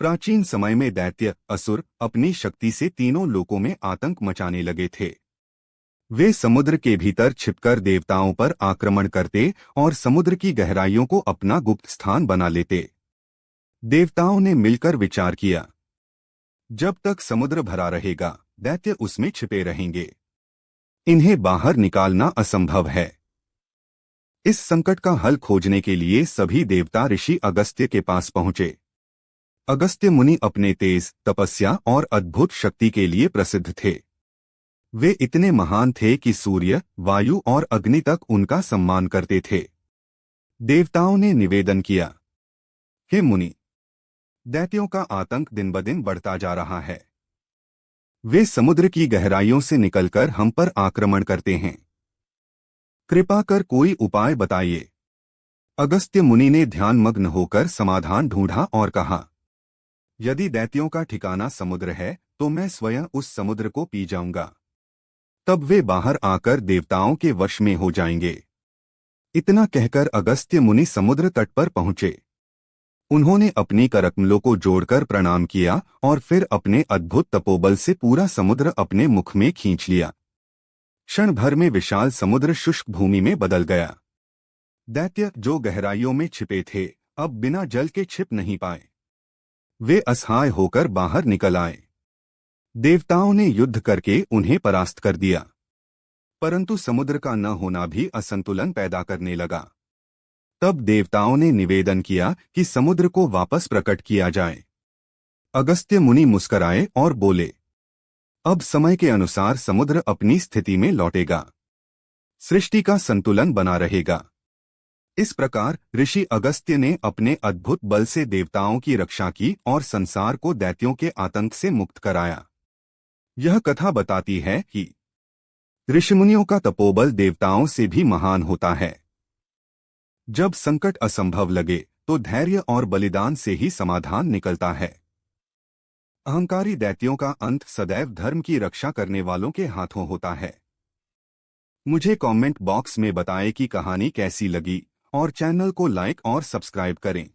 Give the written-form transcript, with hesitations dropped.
प्राचीन समय में दैत्य असुर अपनी शक्ति से तीनों लोकों में आतंक मचाने लगे थे। वे समुद्र के भीतर छिपकर देवताओं पर आक्रमण करते और समुद्र की गहराइयों को अपना गुप्त स्थान बना लेते। देवताओं ने मिलकर विचार किया, जब तक समुद्र भरा रहेगा दैत्य उसमें छिपे रहेंगे। इन्हें बाहर निकालना असंभव है। इस संकट का हल खोजने के लिए सभी देवता ऋषि अगस्त्य के पास पहुंचे। अगस्त्य मुनि अपने तेज तपस्या और अद्भुत शक्ति के लिए प्रसिद्ध थे। वे इतने महान थे कि सूर्य, वायु और अग्नि तक उनका सम्मान करते थे। देवताओं ने निवेदन किया, हे मुनि, दैत्यों का आतंक दिन ब दिन बढ़ता जा रहा है। वे समुद्र की गहराइयों से निकलकर हम पर आक्रमण करते हैं। कृपा कर कोई उपाय बताइए। अगस्त्य मुनि ने ध्यानमग्न होकर समाधान ढूंढा और कहा, यदि दैत्यों का ठिकाना समुद्र है तो मैं स्वयं उस समुद्र को पी जाऊंगा। तब वे बाहर आकर देवताओं के वश में हो जाएंगे। इतना कहकर अगस्त्य मुनि समुद्र तट पर पहुंचे। उन्होंने अपनी करकमलों को जोड़कर प्रणाम किया और फिर अपने अद्भुत तपोबल से पूरा समुद्र अपने मुख में खींच लिया। क्षण भर में विशाल समुद्र शुष्क भूमि में बदल गया। दैत्य जो गहराइयों में छिपे थे अब बिना जल के छिप नहीं पाए। वे असहाय होकर बाहर निकल आए। देवताओं ने युद्ध करके उन्हें परास्त कर दिया, परंतु समुद्र का न होना भी असंतुलन पैदा करने लगा। तब देवताओं ने निवेदन किया कि समुद्र को वापस प्रकट किया जाए। अगस्त्य मुनि मुस्कराए और बोले, अब समय के अनुसार समुद्र अपनी स्थिति में लौटेगा। सृष्टि का संतुलन बना रहेगा। इस प्रकार ऋषि अगस्त्य ने अपने अद्भुत बल से देवताओं की रक्षा की और संसार को दैत्यों के आतंक से मुक्त कराया। यह कथा बताती है कि ऋषिमुनियों का तपोबल देवताओं से भी महान होता है। जब संकट असंभव लगे तो धैर्य और बलिदान से ही समाधान निकलता है। अहंकारी दैत्यों का अंत सदैव धर्म की रक्षा करने वालों के हाथों होता है। मुझे कमेंट बॉक्स में बताएं कि कहानी कैसी लगी और चैनल को लाइक और सब्सक्राइब करें।